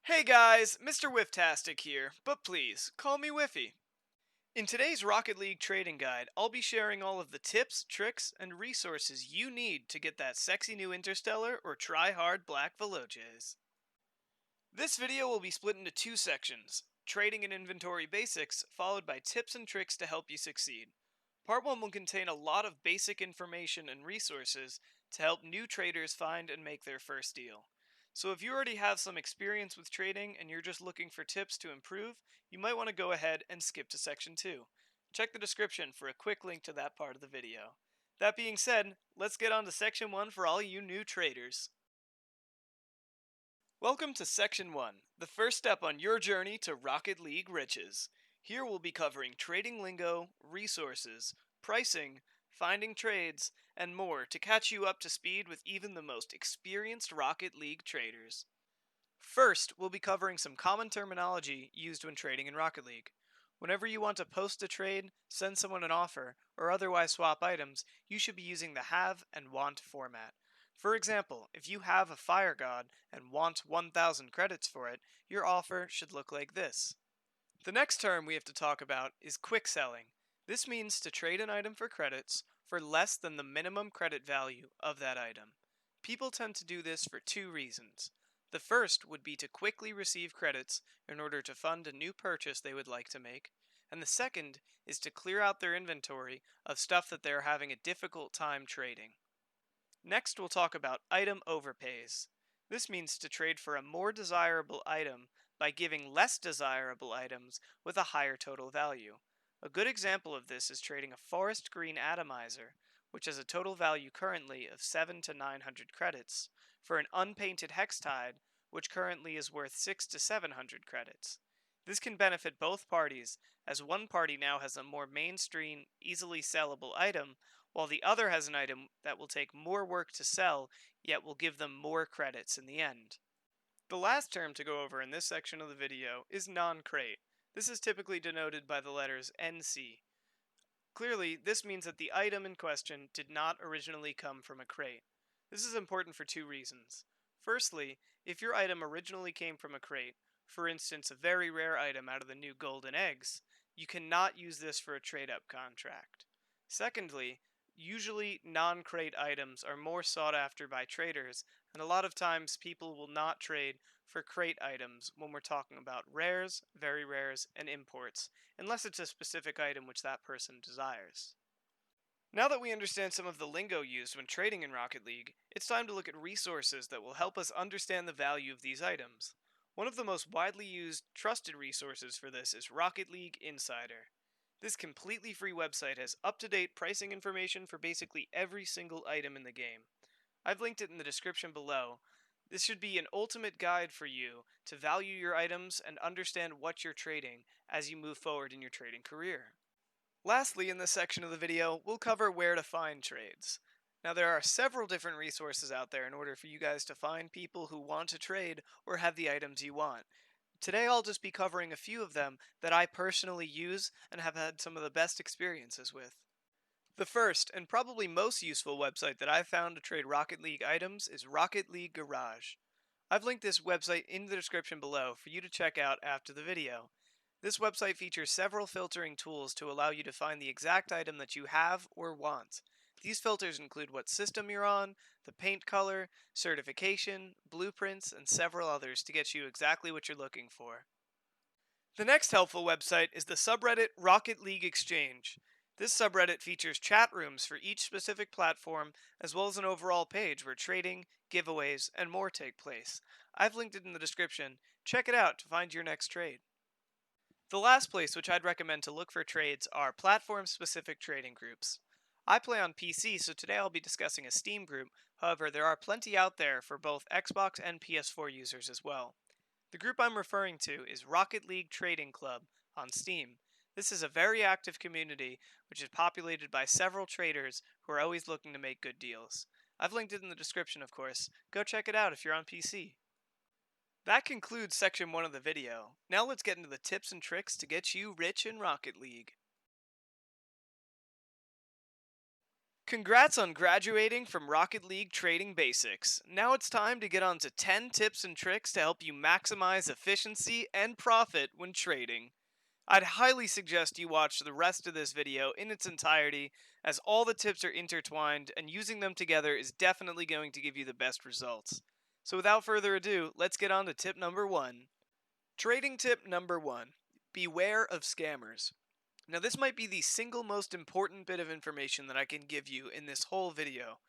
Hey guys, Mr. Whifftastic here, but please, call me Whiffy. In today's Rocket League trading guide, I'll be sharing all of the tips, tricks, and resources you need to get that sexy new Interstellar or try-hard Black Veloces. This video will be split into two sections, trading and inventory basics, followed by tips and tricks to help you succeed. Part 1 will contain a lot of basic information and resources to help new traders find and make their first deal. So if you already have some experience with trading and you're just looking for tips to improve, you might want to go ahead and skip to section 2. Check the description for a quick link to that part of the video. That being said, let's get on to section 1 for all you new traders. Welcome to Section 1, the first step on your journey to Rocket League riches. Here we'll be covering trading lingo, resources, pricing, finding trades, and more to catch you up to speed with even the most experienced Rocket League traders. First, we'll be covering some common terminology used when trading in Rocket League. Whenever you want to post a trade, send someone an offer, or otherwise swap items, you should be using the have and want format. For example, if you have a Fire God and want 1,000 credits for it, your offer should look like this. The next term we have to talk about is quick selling. This means to trade an item for credits for less than the minimum credit value of that item. People tend to do this for two reasons. The first would be to quickly receive credits in order to fund a new purchase they would like to make, and the second is to clear out their inventory of stuff that they are having a difficult time trading. Next, we'll talk about item overpays. This means to trade for a more desirable item by giving less desirable items with a higher total value. A good example of this is trading a forest green atomizer, which has a total value currently of 7 to 900 credits, for an unpainted hextide, which currently is worth 6 to 700 credits. This can benefit both parties, as one party now has a more mainstream, easily sellable item, while the other has an item that will take more work to sell, yet will give them more credits in the end. The last term to go over in this section of the video is non-crate. This is typically denoted by the letters NC. Clearly, this means that the item in question did not originally come from a crate. This is important for two reasons. Firstly, if your item originally came from a crate, for instance a very rare item out of the new golden eggs, you cannot use this for a trade-up contract. Secondly, usually non-crate items are more sought after by traders, and a lot of times people will not trade for crate items when we're talking about rares, very rares, and imports, unless it's a specific item which that person desires. Now that we understand some of the lingo used when trading in Rocket League, it's time to look at resources that will help us understand the value of these items. One of the most widely used, trusted resources for this is Rocket League Insider. This completely free website has up-to-date pricing information for basically every single item in the game. I've linked it in the description below. This should be an ultimate guide for you to value your items and understand what you're trading as you move forward in your trading career. Lastly, in this section of the video, we'll cover where to find trades. Now, there are several different resources out there in order for you guys to find people who want to trade or have the items you want. Today, I'll just be covering a few of them that I personally use and have had some of the best experiences with. The first, and probably most useful website that I've found to trade Rocket League items is Rocket League Garage. I've linked this website in the description below for you to check out after the video. This website features several filtering tools to allow you to find the exact item that you have or want. These filters include what system you're on, the paint color, certification, blueprints, and several others to get you exactly what you're looking for. The next helpful website is the subreddit Rocket League Exchange. This subreddit features chat rooms for each specific platform, as well as an overall page where trading, giveaways, and more take place. I've linked it in the description. Check it out to find your next trade. The last place which I'd recommend to look for trades are platform-specific trading groups. I play on PC, so today I'll be discussing a Steam group. However, there are plenty out there for both Xbox and PS4 users as well. The group I'm referring to is Rocket League Trading Club on Steam. This is a very active community which is populated by several traders who are always looking to make good deals. I've linked it in the description, of course. Go check it out if you're on PC. That concludes section 1 of the video. Now let's get into the tips and tricks to get you rich in Rocket League. Congrats on graduating from Rocket League Trading Basics. Now it's time to get on to 10 tips and tricks to help you maximize efficiency and profit when trading. I'd highly suggest you watch the rest of this video in its entirety, as all the tips are intertwined and using them together is definitely going to give you the best results. So without further ado, let's get on to tip number 1. Trading tip number 1. Beware of scammers. Now, this might be the single most important bit of information that I can give you in this whole video.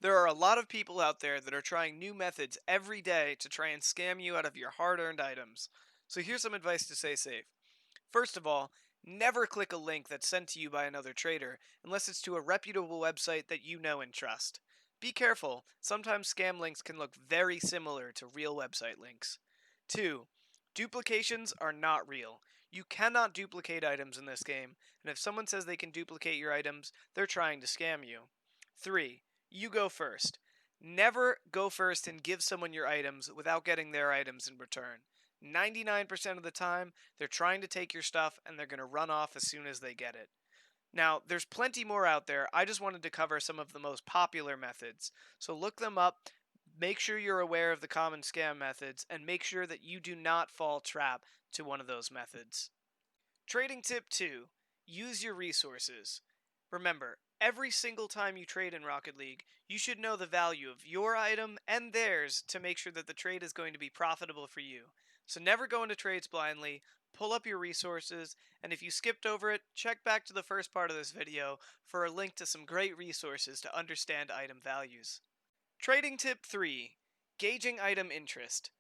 There are a lot of people out there that are trying new methods every day to try and scam you out of your hard earned items. So, here's some advice to stay safe. First of all, never click a link that's sent to you by another trader unless it's to a reputable website that you know and trust. Be careful, sometimes scam links can look very similar to real website links. 2. Duplications are not real. You cannot duplicate items in this game, and if someone says they can duplicate your items, they're trying to scam you. 3. You go first. Never go first and give someone your items without getting their items in return. 99% of the time, they're trying to take your stuff and they're going to run off as soon as they get it. Now, there's plenty more out there. I just wanted to cover some of the most popular methods. So look them up, make sure you're aware of the common scam methods, and make sure that you do not fall trap to one of those methods. Trading tip 2. Use your resources. Remember, every single time you trade in Rocket League, you should know the value of your item and theirs to make sure that the trade is going to be profitable for you. So never go into trades blindly, pull up your resources, and if you skipped over it, check back to the first part of this video for a link to some great resources to understand item values. Trading tip 3. Gauging item interest.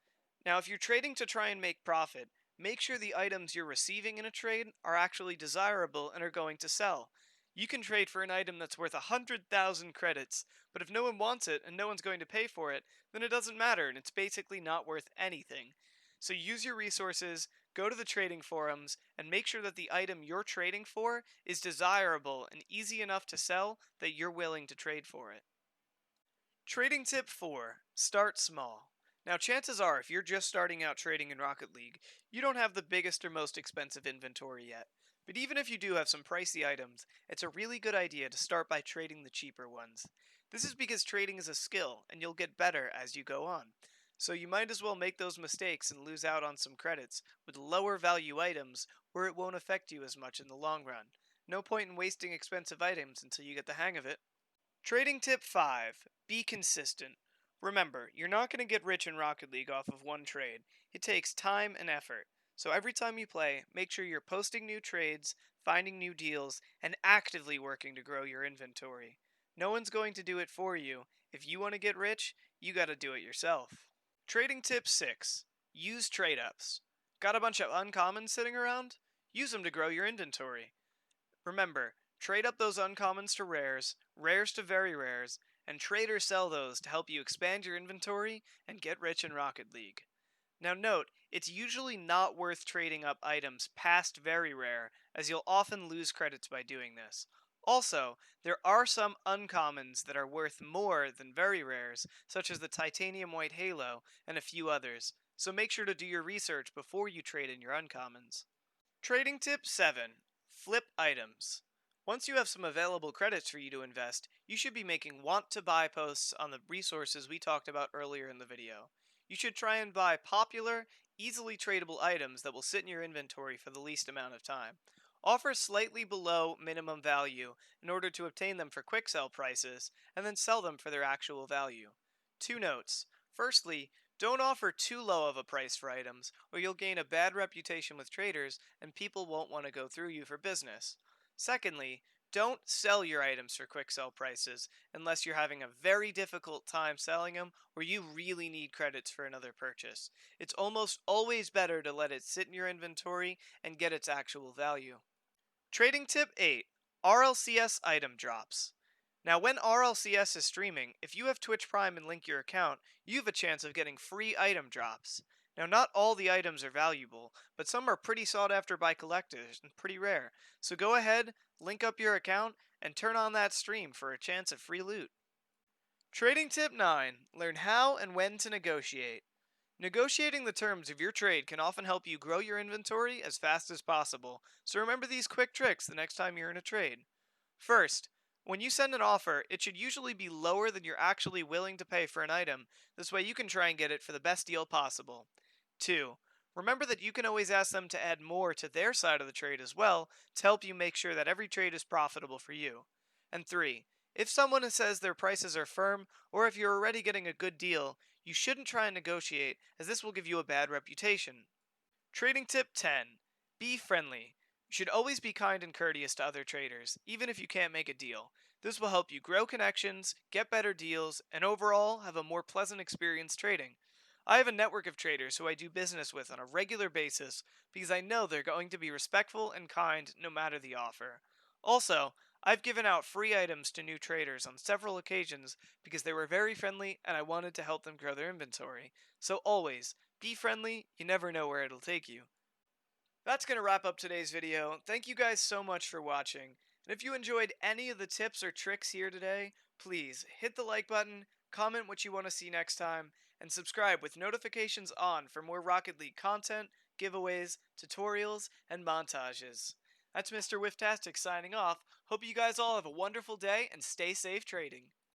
Now, if you're trading to try and make profit, make sure the items you're receiving in a trade are actually desirable and are going to sell. You can trade for an item that's worth 100,000 credits, but if no one wants it and no one's going to pay for it, then it doesn't matter and it's basically not worth anything. So use your resources, go to the trading forums, and make sure that the item you're trading for is desirable and easy enough to sell that you're willing to trade for it. Trading tip 4. Start small. Now, chances are, if you're just starting out trading in Rocket League, you don't have the biggest or most expensive inventory yet. But even if you do have some pricey items, it's a really good idea to start by trading the cheaper ones. This is because trading is a skill, and you'll get better as you go on. So you might as well make those mistakes and lose out on some credits with lower value items where it won't affect you as much in the long run. No point in wasting expensive items until you get the hang of it. Trading tip 5. Be consistent. Remember, you're not going to get rich in Rocket League off of one trade. It takes time and effort. So every time you play, make sure you're posting new trades, finding new deals, and actively working to grow your inventory. No one's going to do it for you. If you want to get rich, you got to do it yourself. Trading tip 6. Use trade ups. Got a bunch of uncommons sitting around? Use them to grow your inventory. Remember, trade up those uncommons to rares, rares to very rares, and trade or sell those to help you expand your inventory and get rich in Rocket League. Now note, it's usually not worth trading up items past very rare, as you'll often lose credits by doing this. Also, there are some uncommons that are worth more than very rares, such as the Titanium White Halo and a few others, so make sure to do your research before you trade in your uncommons. Trading tip 7. Flip items. Once you have some available credits for you to invest, you should be making want to buy posts on the resources we talked about earlier in the video. You should try and buy popular, easily tradable items that will sit in your inventory for the least amount of time. Offer slightly below minimum value in order to obtain them for quick sell prices, and then sell them for their actual value. Two notes. Firstly, don't offer too low of a price for items, or you'll gain a bad reputation with traders and people won't want to go through you for business. Secondly, don't sell your items for quick sell prices unless you're having a very difficult time selling them or you really need credits for another purchase. It's almost always better to let it sit in your inventory and get its actual value. Trading tip 8. RLCS item drops. Now, when RLCS is streaming, if you have Twitch Prime and link your account, you have a chance of getting free item drops. Now, not all the items are valuable, but some are pretty sought after by collectors and pretty rare. So go ahead, link up your account, and turn on that stream for a chance of free loot. Trading tip 9. Learn how and when to negotiate. Negotiating the terms of your trade can often help you grow your inventory as fast as possible, so remember these quick tricks the next time you're in a trade. First, When you send an offer, it should usually be lower than you're actually willing to pay for an item. This way you can try and get it for the best deal possible. 2. Remember that you can always ask them to add more to their side of the trade as well to help you make sure that every trade is profitable for you. And 3. If someone says their prices are firm, or if you're already getting a good deal, you shouldn't try and negotiate, as this will give you a bad reputation. Trading tip 10. Be friendly. You should always be kind and courteous to other traders, even if you can't make a deal. This will help you grow connections, get better deals, and overall have a more pleasant experience trading. I have a network of traders who I do business with on a regular basis because I know they're going to be respectful and kind no matter the offer. Also, I've given out free items to new traders on several occasions because they were very friendly and I wanted to help them grow their inventory. So always, be friendly, you never know where it'll take you. That's going to wrap up today's video. Thank you guys so much for watching. And if you enjoyed any of the tips or tricks here today, please hit the like button, comment what you want to see next time, and subscribe with notifications on for more Rocket League content, giveaways, tutorials, and montages. That's Mr. Wiftastic signing off. Hope you guys all have a wonderful day and stay safe trading.